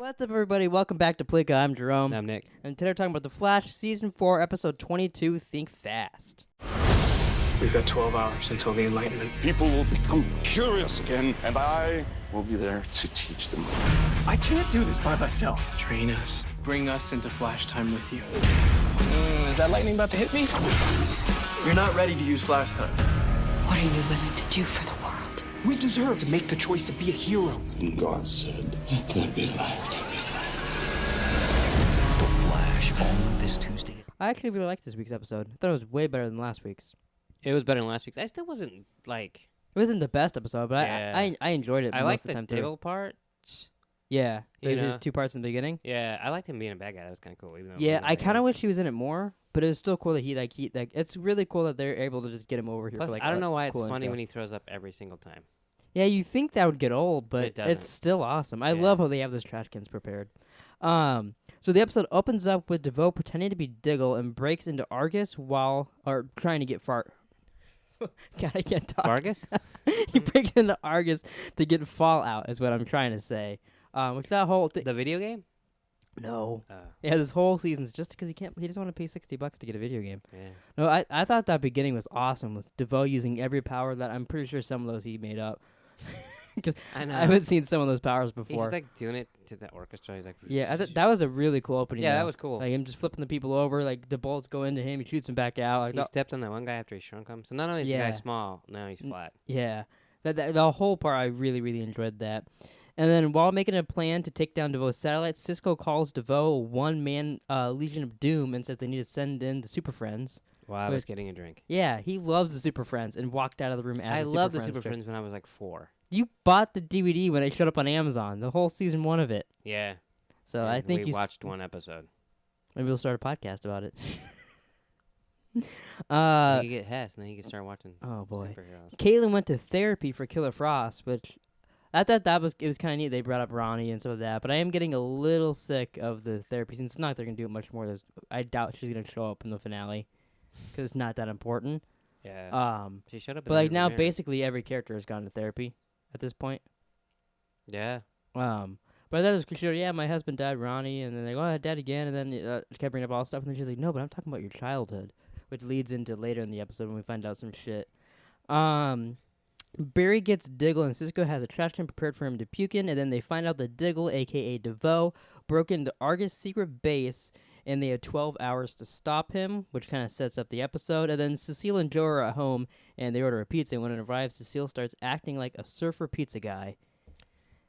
What's up, everybody? Welcome back to Pleeka. I'm Jerome. I'm Nick. And today we're talking about The Flash, Season 4, Episode 22, Think Fast. We've got 12 hours until the Enlightenment. People will become curious again, and I will be there to teach them. I can't do this by myself. Train us. Bring us into Flashtime with you. Is that lightning about to hit me? You're not ready to use Flashtime. What are you willing to do for the world? We deserve to make the choice to be a hero. And God said, let there be light. The Flash, only this Tuesday. I actually really liked this week's episode. I thought it was way better than last week's. It was better than last week's. I still wasn't like. It wasn't the best episode, but Yeah. I enjoyed it I most liked of the time, too. Diggle part. Yeah. You There's know. 2 parts in the beginning. Yeah, I liked him being a bad guy. That was kind of cool. Even though Yeah, he was I a kind bad of wish he was in it more, but it was still cool that he it's really cool that they're able to just get him over here Plus, for like I don't a know why it's cool funny intro. when he throws up every single time. Yeah, you think that would get old, but It doesn't. it's still awesome. I Yeah. love how they have those trash cans prepared. So the episode opens up with Devoe pretending to be Diggle and breaks into Argus or trying to get fart. God, I can't talk. Vargas? He breaks into Argus to get Fallout, is what I'm trying to say. Which that whole thing. The video game? No. Yeah, this whole season's just because he doesn't want to pay $60 to get a video game. Yeah. No, I thought that beginning was awesome with Devoe using every power that I'm pretty sure some of those he made up. Because I know. I haven't seen some of those powers He's before. like doing it to the orchestra. He's like, Yeah, I thought that was a really cool opening. Yeah, that though. was cool. Like him just flipping the people over, like the bullets go into him, he shoots them back out. Like He stepped on that one guy after he shrunk him. So not only is the Yeah. guy small, now he's flat. yeah, the whole part I really enjoyed that. And then while making a plan to take down Devoe's satellites, Cisco calls Devoe a one-man Legion of Doom and says they need to send in the Super Friends. While I was getting a drink. Yeah, he loves the Super Friends and walked out of the room as I a loved the Friends Super trick. Friends when I was like 4. You bought the DVD when it showed up on Amazon, the whole season 1 of it. Yeah. So I And think we you watched one episode. maybe we'll start a podcast about it. You could get Hess, and then you can start watching Oh boy. superheroes. Caitlin went to therapy for Killer Frost, which I thought it was kind of neat. They brought up Ronnie and some of that, but I am getting a little sick of the therapy scene. It's not like they're gonna do it much more. I doubt she's gonna show up in the finale because it's not that important. Yeah. She showed up. But like now, basically every character has gone to therapy at this point. Yeah. But I thought it was cool. Yeah, my husband died, Ronnie, and then they go, oh, dad again, and then she kept bringing up all stuff, and then she's like, no, but I'm talking about your childhood, which leads into later in the episode when we find out some shit. Barry gets Diggle, and Cisco has a trash can prepared for him to puke in, and then they find out that Diggle, a.k.a. Devoe, broke into Argus' secret base, and they have 12 hours to stop him, which kind of sets up the episode. And then Cecile and Joe are at home, and they order a pizza, and when it arrives, Cecile starts acting like a surfer pizza guy.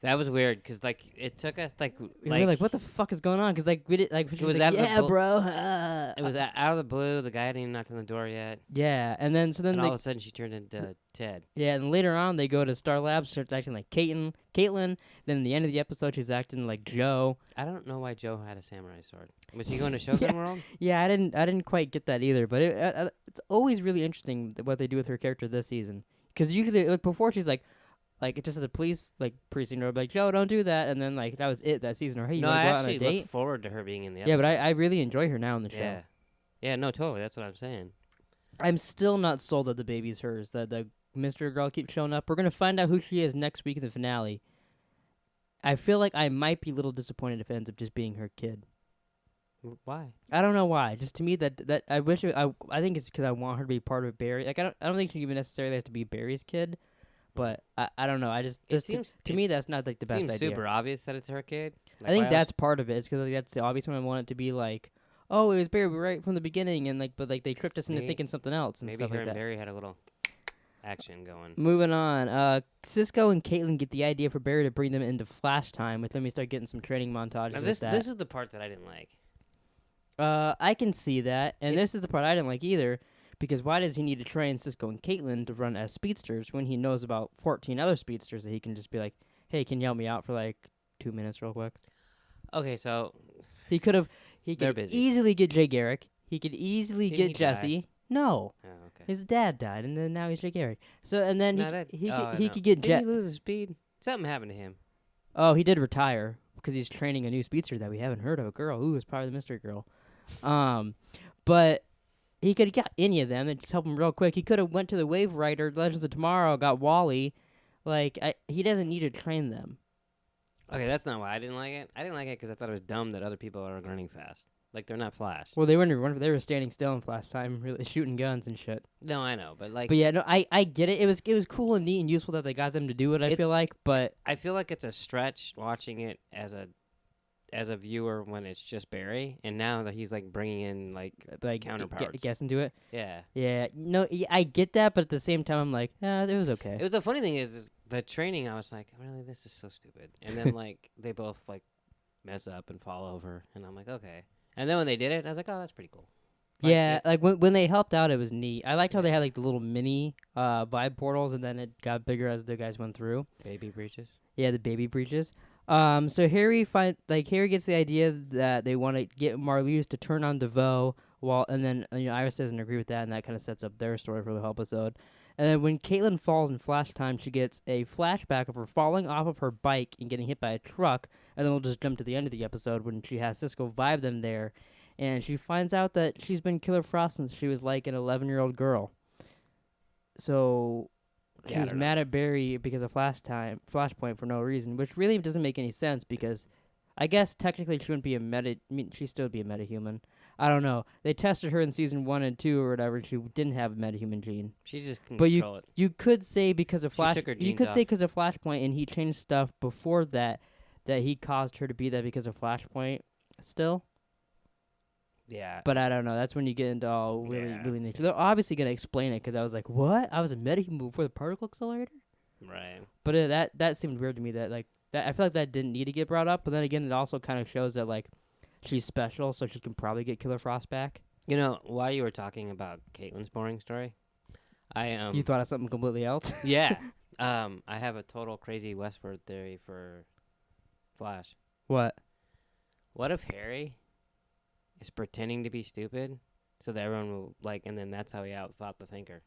That was weird because like it took us like We were like, what the fuck is going on? Because like we did like she It was was out like, of the yeah, bl- bro. it was out of the blue. The guy hadn't even knocked on the door yet, Yeah, and then and all of they, a sudden she turned into Ted. yeah, and later on they go to Star Labs, starts acting like Caitlin. Then at the end of the episode, she's acting like Joe. I don't know why Joe had a samurai sword. Was he going to Shogun World? Yeah, I didn't quite get that either, but it's always really interesting what they do with her character this season. Because usually, like before, she's like just at the police precinct, or like Joe, don't do that, and then like that was it that season. Or hey, you No, want I to go out on a actually date? look forward to her being in the Yeah, episode. but I really enjoy her now in the show. Yeah. Yeah, no, totally. That's what I'm saying. I'm still not sold that the baby's hers. That the mystery girl keeps showing up. We're gonna find out who she is next week in the finale. I feel like I might be a little disappointed if it ends up just being her kid. Why? I don't know why. Just to me, that I wish I think it's because I want her to be part of Barry. Like I don't think she even necessarily has to be Barry's kid, but I don't know. I just to me that's not like the best Seems idea. super obvious that it's her kid. I think why that's else- part of it. It's because that's the obvious one. I want it to be like, oh, it was Barry right from the beginning, and but they tricked us into Maybe- thinking something else and maybe stuff her like and that. Barry had a little action going. Moving on, Cisco and Caitlin get the idea for Barry to bring them into Flashtime, with them we start getting some training montages Now, with that. this is the part that I didn't like. I can see that, and It's- this is the part I didn't like either, because why does he need to train Cisco and Caitlin to run as speedsters when he knows about 14 other speedsters that he can just be like, hey, can you help me out for like 2 minutes real quick? Okay, so He They're could busy. easily get Jay Garrick. He could easily Didn't get he die? Jesse. No. oh, okay. His dad died, and then now he's Jay Garrick. So, and then No, that- he oh, could no. get Did Jet. he lose his speed? Something happened to him. Oh, he did retire because he's training a new speedster that we haven't heard of. A girl. Ooh, it's probably the mystery girl. But he could have got any of them and just help him real quick. He could have went to the Wave Rider, Legends of Tomorrow, got Wally. Like, he doesn't need to train them. Okay, that's not why I didn't like it. I didn't like it because I thought it was dumb that other people are running fast. Like, they're not Flash. Well, they weren't even running. They were standing still in Flashtime, really shooting guns and shit. No, I know, but like, But yeah, no, I get it. It was cool and neat and useful that they got them to do it. I feel like, but I feel like it's a stretch watching it as a viewer when it's just Barry, and now that he's like bringing in like counterparts. Guess into it. Yeah. Yeah, no, I get that, but at the same time, I'm like, it was okay. It was the funny thing is the training. I was like, really, this is so stupid. And then like they both like mess up and fall over, and I'm like, okay. And then when they did it, I was like, oh, that's pretty cool. Yeah, like when they helped out, it was neat. I liked how they had like the little mini vibe portals, and then it got bigger as the guys went through. Baby breaches. Yeah, the baby breaches. So Harry gets the idea that they want to get Marlize to turn on Devoe, and then Iris doesn't agree with that, and that kind of sets up their story for the whole episode. And then when Caitlin falls in Flashtime, she gets a flashback of her falling off of her bike and getting hit by a truck. And then we'll just jump to the end of the episode when she has Cisco vibe them there. And she finds out that she's been Killer Frost since she was like an 11-year-old girl. So she was mad at Barry because of Flashpoint for no reason, which really doesn't make any sense because I guess technically she wouldn't be she'd still be a metahuman. I don't know. They tested her in season 1 and 2 or whatever. She didn't have a metahuman gene. She just can but control it. You could say because of She took her you genes could say off. because of Flashpoint, and he changed stuff before that he caused her to be that because of Flashpoint still. Yeah. But I don't know. That's when you get into all really nature. They're obviously gonna explain it because I was like, what? I was a metahuman before the particle accelerator. Right. But that seemed weird to me. That I feel like that didn't need to get brought up. But then again, it also kind of shows that like she's special, so she can probably get Killer Frost back. You know, while you were talking about Caitlin's boring story, You thought of something completely else? Yeah. I have a total crazy Westward theory for Flash. What? What if Harry is pretending to be stupid so that everyone will and then that's how he outthought the Thinker.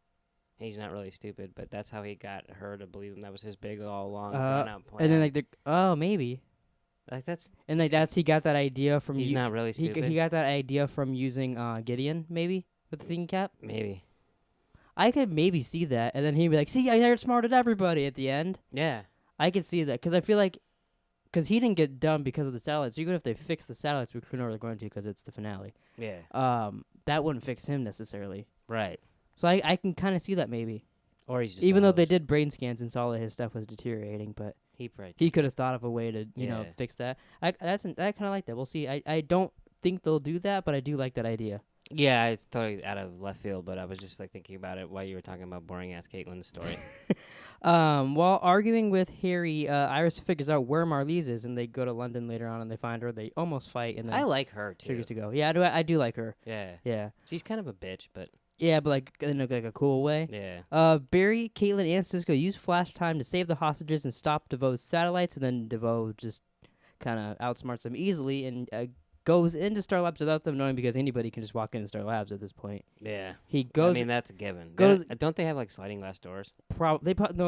He's not really stupid, but that's how he got her to believe him. That was his big all along drawn out plan. And then maybe. He got that idea from He's not really stupid. He got that idea from using Gideon, maybe, with the thinking cap. Maybe. I could maybe see that, and then he'd be like, "See, I outsmarted everybody at the end." Yeah. I could see that because I feel like, because he didn't get done because of the satellites. So even if they fix the satellites, which we know they're going to because it's the finale. Yeah. That wouldn't fix him necessarily. Right. So I can kind of see that maybe. Or he's just even though they did brain scans and saw that his stuff was deteriorating, but he could have thought of a way to fix that. I kind of like that. We'll see. I don't think they'll do that, but I do like that idea. Yeah, it's totally out of left field, but I was just thinking about it while you were talking about boring ass Caitlin's story. While arguing with Harry, Iris figures out where Marlize is, and they go to London later on, and they find her. They almost fight, and then I like her too. She gets to go. Yeah, I do like her. Yeah. Yeah. She's kind of a bitch, but yeah, but like in a cool way. Yeah. Barry, Caitlin, and Cisco use Flashtime to save the hostages and stop Devoe's satellites, and then Devoe just kind of outsmarts them easily and goes into Star Labs without them knowing because anybody can just walk into Star Labs at this point. Yeah. He goes. I mean, that's a given. Goes. Don't they have like sliding glass doors? No,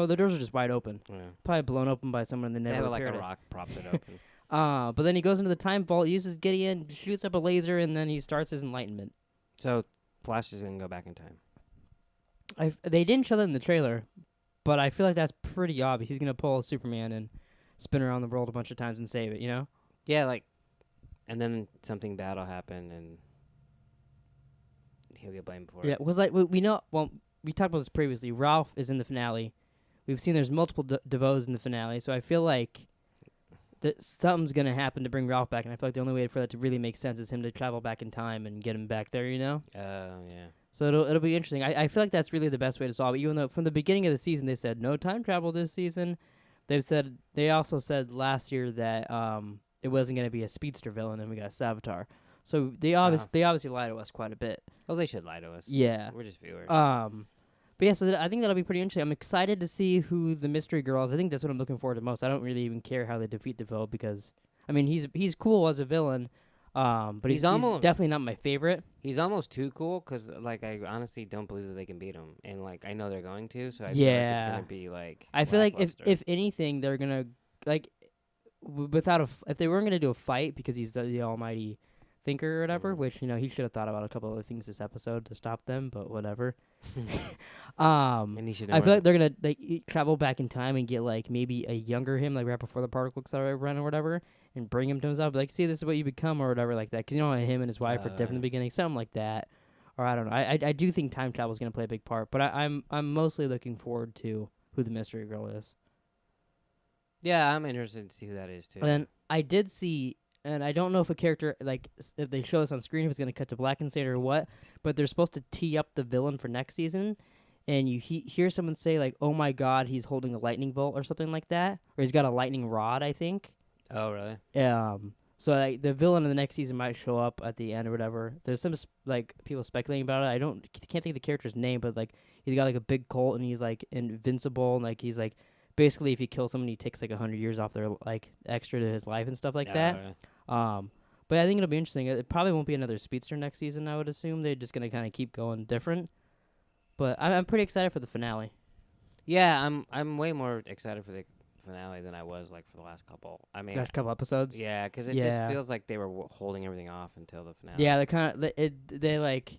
the doors are just wide open. Yeah. Probably blown open by someone. They never have like a rock props it open. But then he goes into the time vault, uses Gideon, shoots up a laser, and then he starts his enlightenment. So Flash is gonna go back in time. They didn't show that in the trailer, but I feel like that's pretty obvious. He's gonna pull a Superman and spin around the world a bunch of times and save it. You know? Yeah, and then something bad will happen, and he'll get blamed for it. Yeah, it was like we know. Well, we talked about this previously. Ralph is in the finale. We've seen there's multiple Devoes in the finale, so I feel like that something's gonna happen to bring Ralph back, and I feel like the only way for that to really make sense is him to travel back in time and get him back there. You know? Yeah. So it'll be interesting. I feel like that's really the best way to solve it. Even though from the beginning of the season they said no time travel this season, they also said last year that it wasn't going to be a speedster villain, and we got a Savitar. So they obviously lie to us quite a bit. Well, they should lie to us. Yeah, we're just viewers. But yeah, so I think that'll be pretty interesting. I'm excited to see who the mystery girl is. I think that's what I'm looking forward to most. I don't really even care how they defeat Devoe because, I mean, he's cool as a villain, but he's definitely not my favorite. He's almost too cool because, I honestly don't believe that they can beat him, and I know they're going to. So I feel like it's gonna be I feel like if anything, they're gonna if they weren't gonna do a fight because he's the almighty thinker or whatever. Which he should have thought about a couple other things this episode to stop them, but whatever. And he should. I feel like they're gonna travel back in time and get like maybe a younger him, like right before the particle accelerator run or whatever, and bring him to himself. Like, see, this is what you become or whatever, like that. Because him and his wife are different in the beginning, something like that. Or I don't know. I do think time travel is gonna play a big part, but I'm mostly looking forward to who the mystery girl is. Yeah, I'm interested to see who that is too. And then I did see, and I don't know if a character, like, if they show this on screen, if it's going to cut to black and say or what, but they're supposed to tee up the villain for next season, and you hear someone say, like, oh my god, he's holding a lightning bolt or something like that, or he's got a lightning rod, I think. Oh, really? So, like, the villain in the next season might show up at the end or whatever. There's some, like, people speculating about it. I can't think of the character's name, but, like, he's got, like, a big Colt, and he's, like, invincible, and, like, he's, like, basically, if he kills someone, he takes like 100 years off their extra to his life and stuff like that. Right. But I think it'll be interesting. It probably won't be another speedster next season. I would assume they're just gonna kind of keep going different. But I'm pretty excited for the finale. Yeah, I'm way more excited for the finale than I was like for the last couple. I mean, Last couple episodes. Yeah, because it just feels like they were holding everything off until the finale. Yeah, they're kind of they like.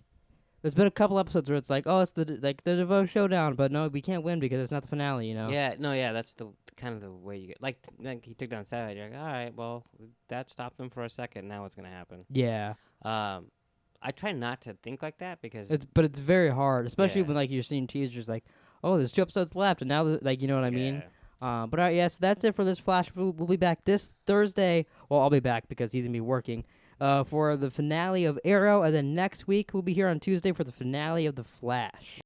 There's been a couple episodes where it's like, oh, it's the Devoe showdown, but no, we can't win because it's not the finale, Yeah, no, yeah, that's the kind of the way you get. Like he took down Savage. You're like, all right, well, that stopped them for a second. Now what's gonna happen? Yeah. I try not to think like that because it's very hard, especially when like you're seeing teasers like, oh, there's 2 episodes left, and now like you know what I mean. But all right, yes, that's it for this Flash. We'll be back this Thursday. Well, I'll be back because he's gonna be working. For the finale of Arrow, and then next week we'll be here on Tuesday for the finale of The Flash.